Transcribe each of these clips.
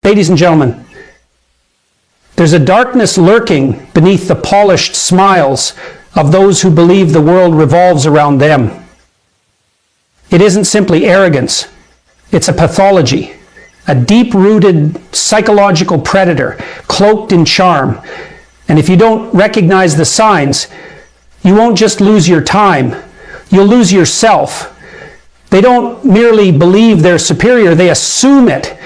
Ladies and gentlemen, there's a darkness lurking beneath the polished smiles of those who believe the world revolves around them. It isn't simply arrogance, it's a pathology, a deep-rooted psychological predator cloaked in charm. And if you don't recognize the signs, you won't just lose your time, you'll lose yourself. They don't merely believe they're superior, they assume it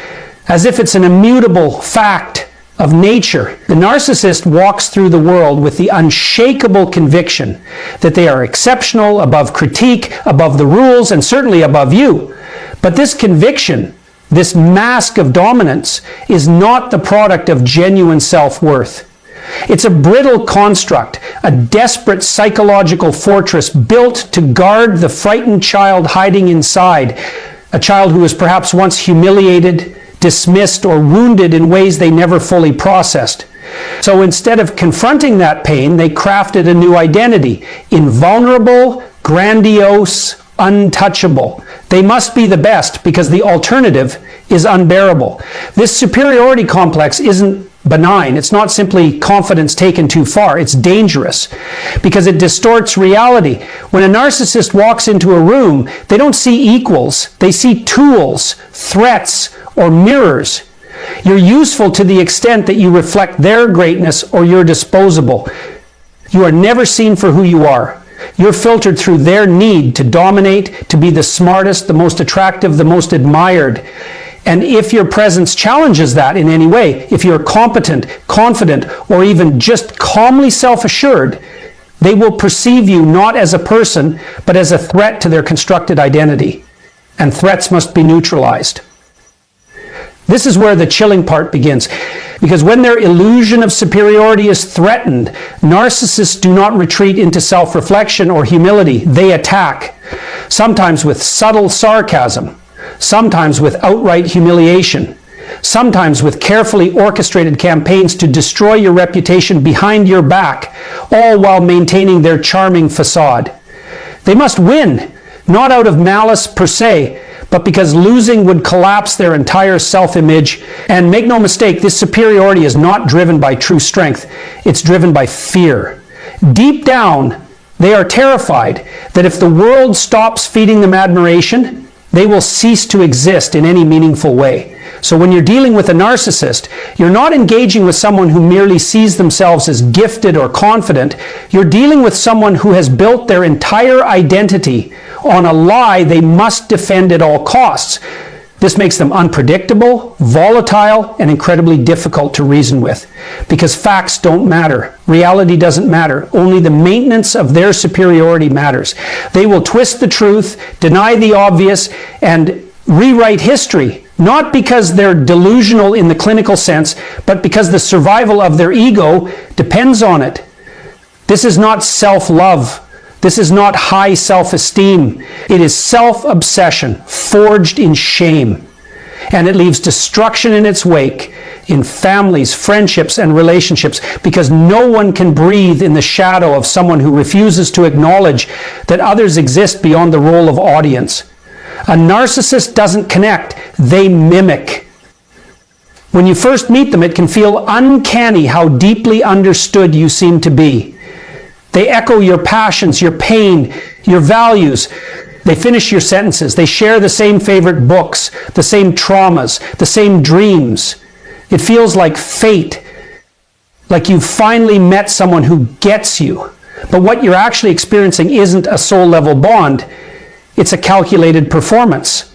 as if it's an immutable fact of nature. The narcissist walks through the world with the unshakable conviction that they are exceptional, above critique, above the rules, and certainly above you. But this conviction, this mask of dominance, is not the product of genuine self-worth. It's a brittle construct, a desperate psychological fortress built to guard the frightened child hiding inside, a child who was perhaps once humiliated, dismissed, or wounded in ways they never fully processed. So instead of confronting that pain, they crafted a new identity: invulnerable, grandiose, untouchable. They must be the best because the alternative is unbearable. This superiority complex isn't benign. It's not simply confidence taken too far. It's dangerous because it distorts reality. When a narcissist walks into a room, they don't see equals. They see tools, threats, or mirrors. You're useful to the extent that you reflect their greatness, or you're disposable. You are never seen for who you are. You're filtered through their need to dominate, to be the smartest, the most attractive, the most admired. And if your presence challenges that in any way, if you're competent, confident, or even just calmly self-assured, they will perceive you not as a person, but as a threat to their constructed identity. And threats must be neutralized. This is where the chilling part begins, because when their illusion of superiority is threatened, narcissists do not retreat into self-reflection or humility. They attack, sometimes with subtle sarcasm, sometimes with outright humiliation, sometimes with carefully orchestrated campaigns to destroy your reputation behind your back, all while maintaining their charming facade. They must win, not out of malice per se, but because losing would collapse their entire self-image. And make no mistake, this superiority is not driven by true strength. It's driven by fear. Deep down, they are terrified that if the world stops feeding them admiration, they will cease to exist in any meaningful way. So when you're dealing with a narcissist, you're not engaging with someone who merely sees themselves as gifted or confident. You're dealing with someone who has built their entire identity on a lie they must defend at all costs. This makes them unpredictable, volatile, and incredibly difficult to reason with. Because facts don't matter. Reality doesn't matter. Only the maintenance of their superiority matters. They will twist the truth, deny the obvious, and rewrite history. Not because they're delusional in the clinical sense, but because the survival of their ego depends on it. This is not self-love. This is not high self-esteem. It is self-obsession, forged in shame. And it leaves destruction in its wake, in families, friendships, and relationships, because no one can breathe in the shadow of someone who refuses to acknowledge that others exist beyond the role of audience. A narcissist doesn't connect, they mimic. When you first meet them, it can feel uncanny how deeply understood you seem to be. They echo your passions, your pain, your values. They finish your sentences. They share the same favorite books, the same traumas, the same dreams. It feels like fate, like you've finally met someone who gets you. But what you're actually experiencing isn't a soul-level bond. It's a calculated performance.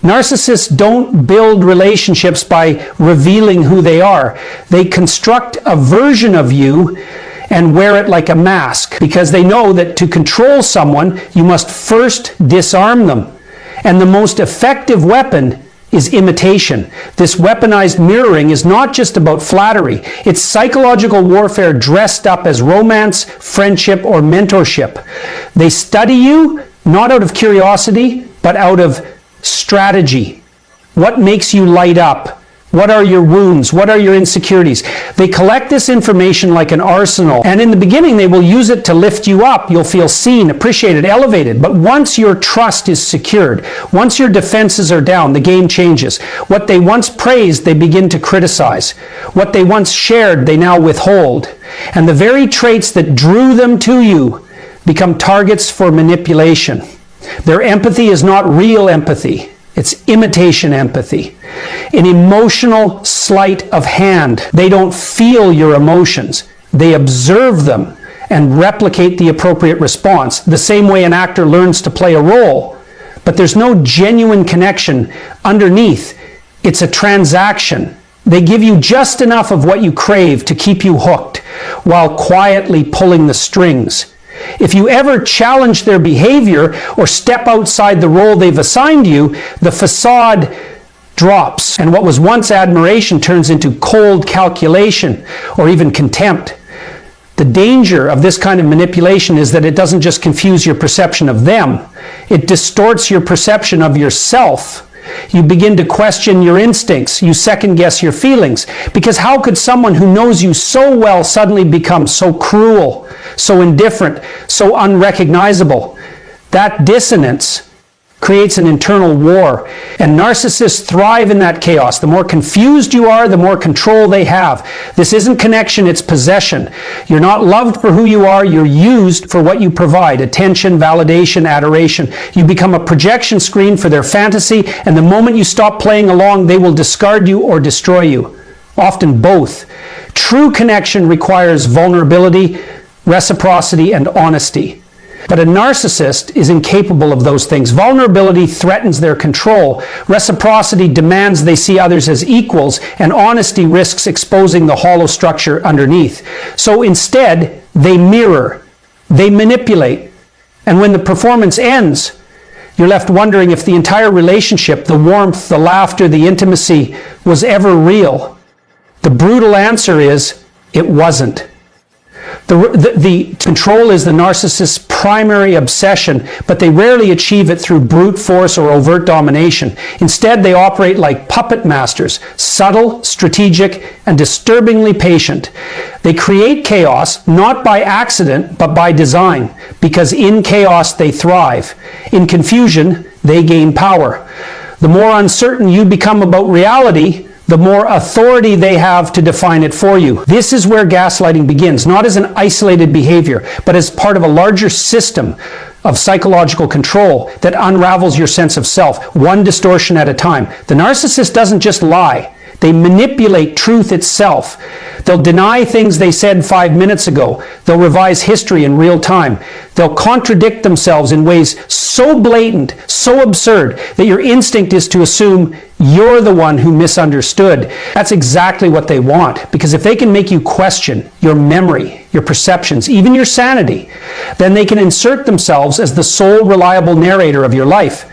Narcissists don't build relationships by revealing who they are. They construct a version of you and wear it like a mask, because they know that to control someone, you must first disarm them. And the most effective weapon is imitation. This weaponized mirroring is not just about flattery. It's psychological warfare dressed up as romance, friendship, or mentorship. They study you not out of curiosity, but out of strategy. What makes you light up? What are your wounds? What are your insecurities? They collect this information like an arsenal, and in the beginning they will use it to lift you up. You'll feel seen, appreciated, elevated. But once your trust is secured, once your defenses are down, the game changes. What they once praised, they begin to criticize. What they once shared, they now withhold. And the very traits that drew them to you become targets for manipulation. Their empathy is not real empathy. It's imitation empathy. An emotional sleight of hand. They don't feel your emotions. They observe them and replicate the appropriate response, the same way an actor learns to play a role. But there's no genuine connection underneath. It's a transaction. They give you just enough of what you crave to keep you hooked, while quietly pulling the strings. If you ever challenge their behavior or step outside the role they've assigned you, the facade drops, and what was once admiration turns into cold calculation or even contempt. The danger of this kind of manipulation is that it doesn't just confuse your perception of them, it distorts your perception of yourself. You begin to question your instincts. You second guess your feelings. Because how could someone who knows you so well suddenly become so cruel, so indifferent, so unrecognizable? That dissonance creates an internal war. And narcissists thrive in that chaos. The more confused you are, the more control they have. This isn't connection, it's possession. You're not loved for who you are, you're used for what you provide. Attention, validation, adoration. You become a projection screen for their fantasy, and the moment you stop playing along, they will discard you or destroy you. Often both. True connection requires vulnerability, reciprocity, and honesty. But a narcissist is incapable of those things. Vulnerability threatens their control. Reciprocity demands they see others as equals, and honesty risks exposing the hollow structure underneath. So instead, they mirror, they manipulate, and when the performance ends, you're left wondering if the entire relationship, the warmth, the laughter, the intimacy, was ever real. The brutal answer is, it wasn't. The control is the narcissist's primary obsession, but they rarely achieve it through brute force or overt domination. Instead, they operate like puppet masters, subtle, strategic, and disturbingly patient. They create chaos, not by accident, but by design, because in chaos they thrive. In confusion, they gain power. The more uncertain you become about reality, the more authority they have to define it for you. This is where gaslighting begins, not as an isolated behavior, but as part of a larger system of psychological control that unravels your sense of self, one distortion at a time. The narcissist doesn't just lie. They manipulate truth itself. They'll deny things they said 5 minutes ago. They'll revise history in real time. They'll contradict themselves in ways so blatant, so absurd, that your instinct is to assume you're the one who misunderstood. That's exactly what they want, because if they can make you question your memory, your perceptions, even your sanity, then they can insert themselves as the sole reliable narrator of your life.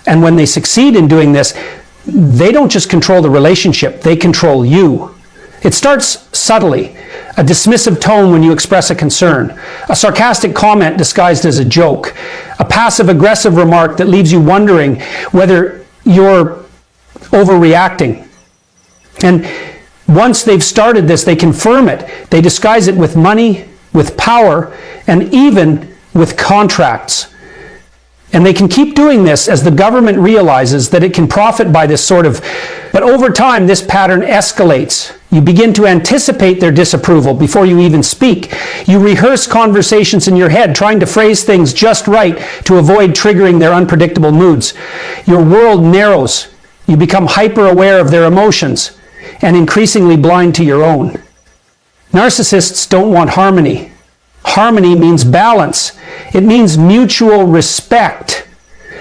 And when they succeed in doing this, they don't just control the relationship, they control you. It starts subtly. A dismissive tone when you express a concern. A sarcastic comment disguised as a joke. A passive-aggressive remark that leaves you wondering whether you're overreacting. And once they've started this, they confirm it. They disguise it with money, with power, and even with contracts. And they can keep doing this as the government realizes that it can profit by this sort of... But over time, this pattern escalates. You begin to anticipate their disapproval before you even speak. You rehearse conversations in your head, trying to phrase things just right to avoid triggering their unpredictable moods. Your world narrows. You become hyper-aware of their emotions and increasingly blind to your own. Narcissists don't want harmony. Harmony means balance. It means mutual respect.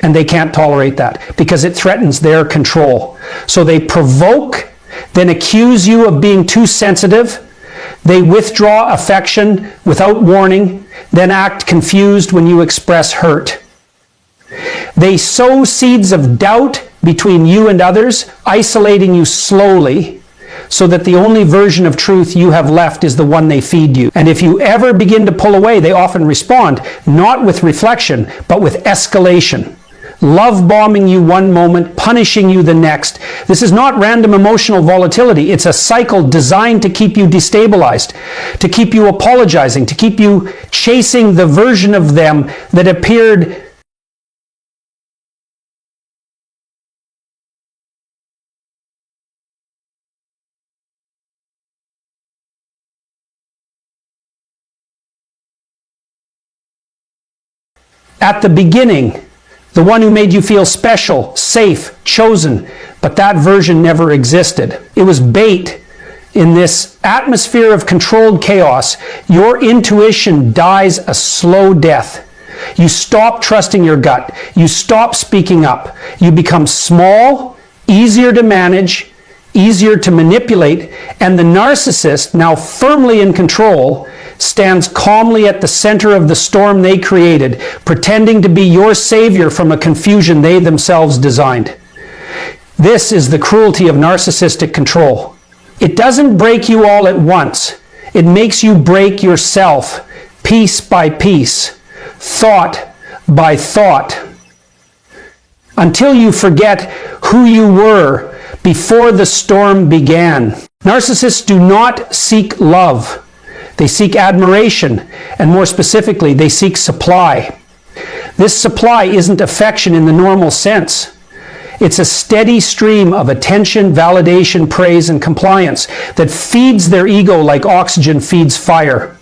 And they can't tolerate that because it threatens their control. So they provoke, then accuse you of being too sensitive. They withdraw affection without warning, then act confused when you express hurt. They sow seeds of doubt between you and others, isolating you slowly, so that the only version of truth you have left is the one they feed you. And if you ever begin to pull away, they often respond, not with reflection, but with escalation. love bombing you one moment, punishing you the next. This is not random emotional volatility. It's a cycle designed to keep you destabilized, to keep you apologizing, to keep you chasing the version of them that appeared at the beginning, the one who made you feel special, safe, chosen, but that version never existed. It was bait. In this atmosphere of controlled chaos, your intuition dies a slow death. You stop trusting your gut. You stop speaking up. You become small, easier to manage, easier to manipulate, and the narcissist, now firmly in control, stands calmly at the center of the storm they created, pretending to be your savior from a confusion they themselves designed. This is the cruelty of narcissistic control. It doesn't break you all at once. It makes you break yourself, piece by piece, thought by thought, until you forget who you were before the storm began. Narcissists do not seek love. They seek admiration, and more specifically, they seek supply. This supply isn't affection in the normal sense. It's a steady stream of attention, validation, praise, and compliance that feeds their ego like oxygen feeds fire.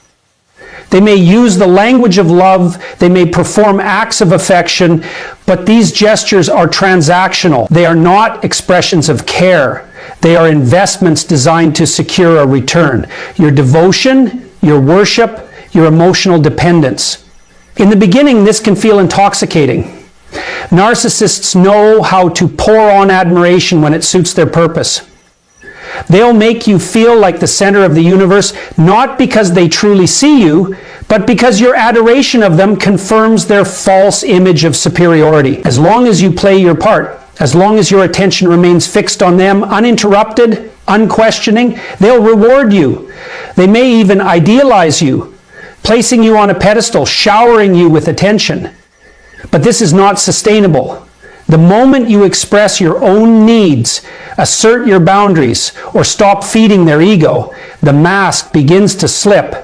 They may use the language of love, they may perform acts of affection, but these gestures are transactional. They are not expressions of care. They are investments designed to secure a return. Your devotion, your worship, your emotional dependence. In the beginning, this can feel intoxicating. Narcissists know how to pour on admiration when it suits their purpose. They'll make you feel like the center of the universe, not because they truly see you, but because your adoration of them confirms their false image of superiority. As long as you play your part, as long as your attention remains fixed on them, uninterrupted, unquestioning, they'll reward you. They may even idealize you, placing you on a pedestal, showering you with attention. But this is not sustainable. The moment you express your own needs, assert your boundaries, or stop feeding their ego, the mask begins to slip.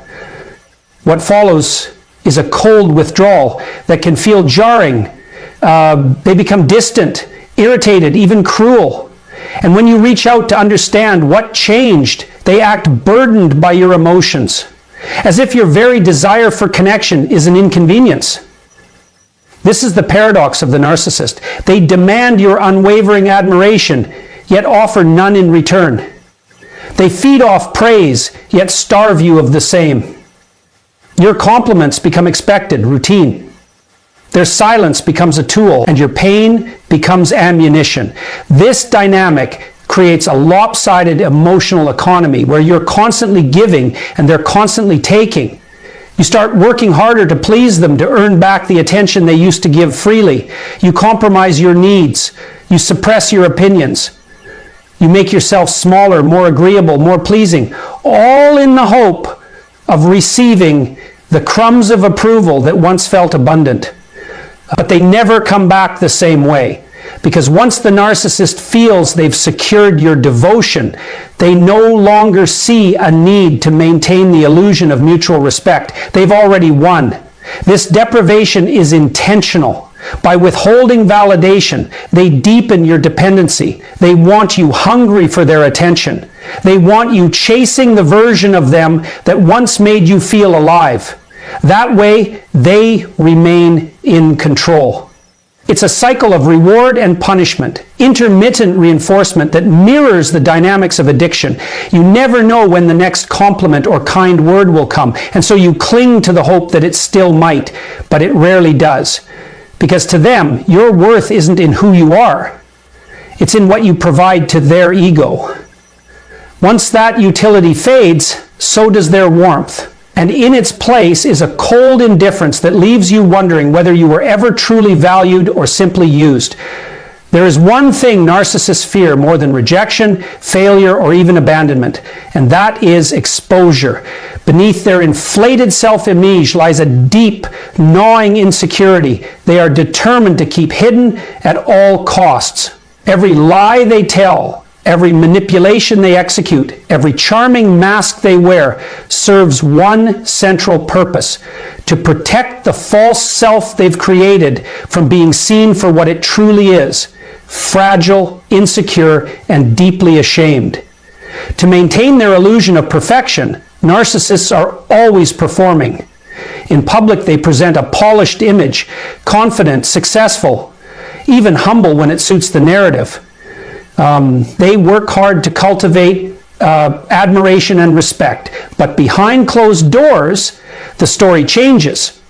What follows is a cold withdrawal that can feel jarring. They become distant, irritated, even cruel. And when you reach out to understand what changed, they act burdened by your emotions, as if your very desire for connection is an inconvenience. This is the paradox of the narcissist. They demand your unwavering admiration, yet offer none in return. They feed off praise, yet starve you of the same. Your compliments become expected, routine. Their silence becomes a tool, and your pain becomes ammunition. This dynamic creates a lopsided emotional economy where you're constantly giving and they're constantly taking. You start working harder to please them, to earn back the attention they used to give freely. You compromise your needs. You suppress your opinions. You make yourself smaller, more agreeable, more pleasing, all in the hope of receiving the crumbs of approval that once felt abundant. But they never come back the same way, because once the narcissist feels they've secured your devotion, they no longer see a need to maintain the illusion of mutual respect. They've already won. This deprivation is intentional. By withholding validation, they deepen your dependency. They want you hungry for their attention. They want you chasing the version of them that once made you feel alive. That way, they remain in control. It's a cycle of reward and punishment, intermittent reinforcement that mirrors the dynamics of addiction. You never know when the next compliment or kind word will come, and so you cling to the hope that it still might, but it rarely does. Because to them, your worth isn't in who you are. It's in what you provide to their ego. Once that utility fades, so does their warmth. And in its place is a cold indifference that leaves you wondering whether you were ever truly valued or simply used. There is one thing narcissists fear more than rejection, failure, or even abandonment, and that is exposure. Beneath their inflated self-image lies a deep, gnawing insecurity they are determined to keep hidden at all costs. Every lie they tell, every manipulation they execute, every charming mask they wear serves one central purpose: to protect the false self they've created from being seen for what it truly is: fragile, insecure, and deeply ashamed. To maintain their illusion of perfection, narcissists are always performing. In public, they present a polished image, confident, successful, even humble when it suits the narrative. They work hard to cultivate admiration and respect, but behind closed doors, the story changes.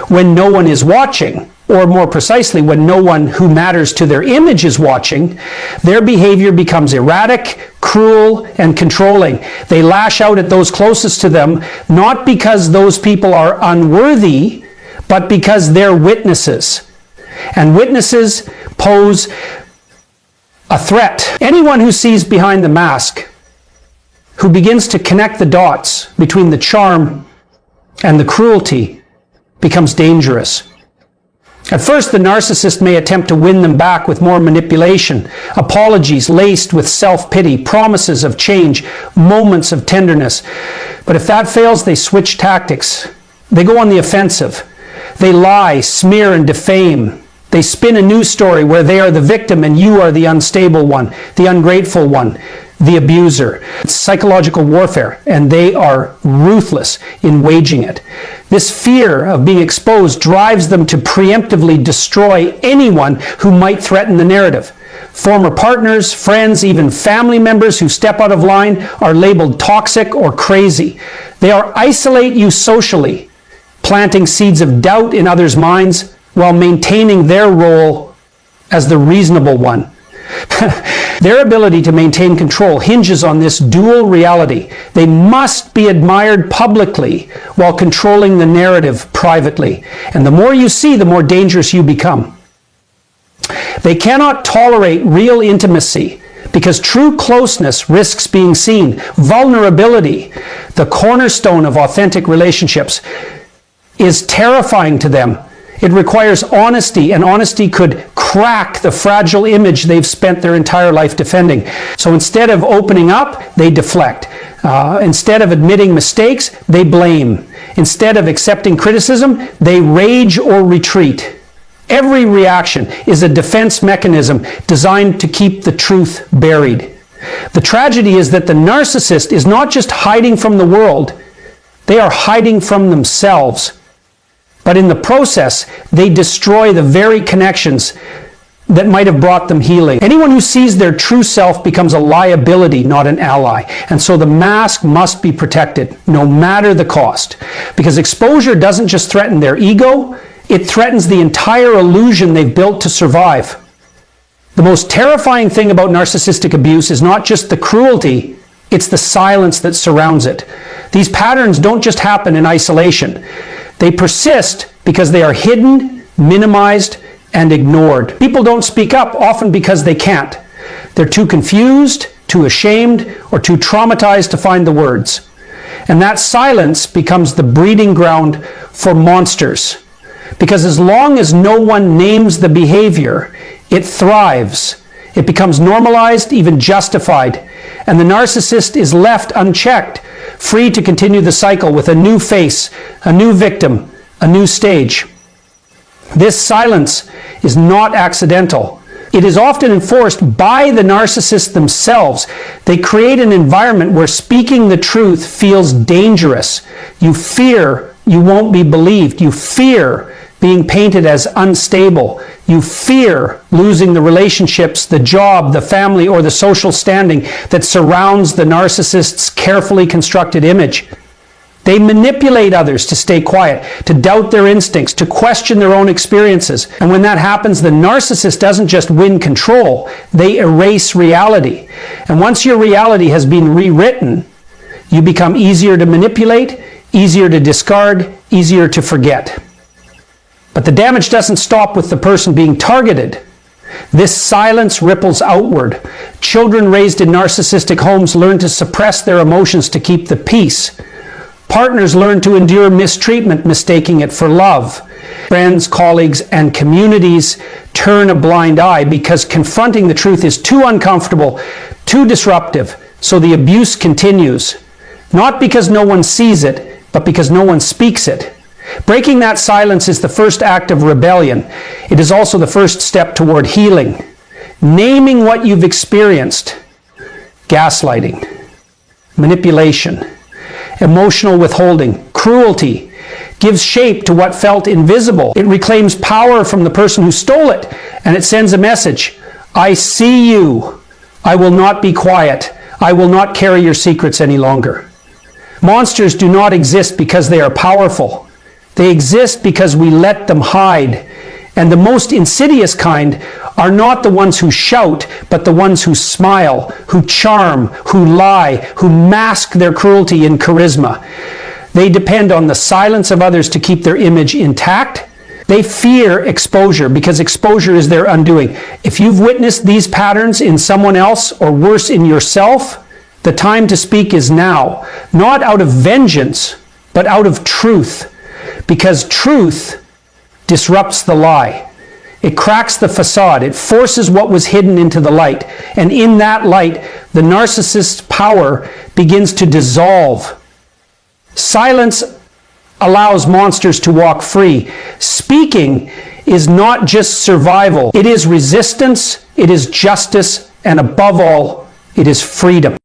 When no one is watching, or more precisely, when no one who matters to their image is watching, their behavior becomes erratic, cruel, and controlling. They lash out at those closest to them, not because those people are unworthy, but because they're witnesses. And witnesses pose a threat. Anyone who sees behind the mask, who begins to connect the dots between the charm and the cruelty, becomes dangerous. At first, the narcissist may attempt to win them back with more manipulation, apologies laced with self-pity, promises of change, moments of tenderness. But if that fails, they switch tactics. They go on the offensive. They lie, smear, and defame. They spin a news story where they are the victim and you are the unstable one, the ungrateful one, the abuser. It's psychological warfare, and they are ruthless in waging it. This fear of being exposed drives them to preemptively destroy anyone who might threaten the narrative. Former partners, friends, even family members who step out of line are labeled toxic or crazy. They isolate you socially, planting seeds of doubt in others' minds while maintaining their role as the reasonable one. Their ability to maintain control hinges on this dual reality. They must be admired publicly while controlling the narrative privately. And the more you see, the more dangerous you become. They cannot tolerate real intimacy because true closeness risks being seen. Vulnerability, the cornerstone of authentic relationships, is terrifying to them. It requires honesty, and honesty could crack the fragile image they've spent their entire life defending. So instead of opening up, they deflect. Instead of admitting mistakes, they blame. Instead of accepting criticism, they rage or retreat. Every reaction is a defense mechanism designed to keep the truth buried. The tragedy is that the narcissist is not just hiding from the world, they are hiding from themselves. But in the process, they destroy the very connections that might have brought them healing. Anyone who sees their true self becomes a liability, not an ally. And so the mask must be protected, no matter the cost. Because exposure doesn't just threaten their ego, it threatens the entire illusion they've built to survive. The most terrifying thing about narcissistic abuse is not just the cruelty, it's the silence that surrounds it. These patterns don't just happen in isolation. They persist because they are hidden, minimized, and ignored. People don't speak up, often because they can't. They're too confused, too ashamed, or too traumatized to find the words. And that silence becomes the breeding ground for monsters. Because as long as no one names the behavior, it thrives. It becomes normalized, even justified. And the narcissist is left unchecked, free to continue the cycle with a new face, a new victim, a new stage. This silence is not accidental. It is often enforced by the narcissists themselves. They create an environment where speaking the truth feels dangerous. You fear you won't be believed. You fear being painted as unstable. You fear losing the relationships, the job, the family, or the social standing that surrounds the narcissist's carefully constructed image. They manipulate others to stay quiet, to doubt their instincts, to question their own experiences. And when that happens, the narcissist doesn't just win control, they erase reality. And once your reality has been rewritten, you become easier to manipulate, easier to discard, easier to forget. But the damage doesn't stop with the person being targeted. This silence ripples outward. Children raised in narcissistic homes learn to suppress their emotions to keep the peace. Partners learn to endure mistreatment, mistaking it for love. Friends, colleagues, and communities turn a blind eye because confronting the truth is too uncomfortable, too disruptive, so the abuse continues. Not because no one sees it, but because no one speaks it. Breaking that silence is the first act of rebellion. It is also the first step toward healing. Naming what you've experienced. Gaslighting, manipulation, emotional withholding, cruelty, gives shape to what felt invisible. It reclaims power from the person who stole it, and it sends a message. I see you. I will not be quiet. I will not carry your secrets any longer. Monsters do not exist because they are powerful. They exist because we let them hide. And the most insidious kind are not the ones who shout, but the ones who smile, who charm, who lie, who mask their cruelty in charisma. They depend on the silence of others to keep their image intact. They fear exposure because exposure is their undoing. If you've witnessed these patterns in someone else, or worse, in yourself, the time to speak is now. Not out of vengeance, but out of truth. Because truth disrupts the lie. It cracks the facade. It forces what was hidden into the light. And in that light, the narcissist's power begins to dissolve. Silence allows monsters to walk free. Speaking is not just survival. It is resistance, it is justice, and above all, it is freedom.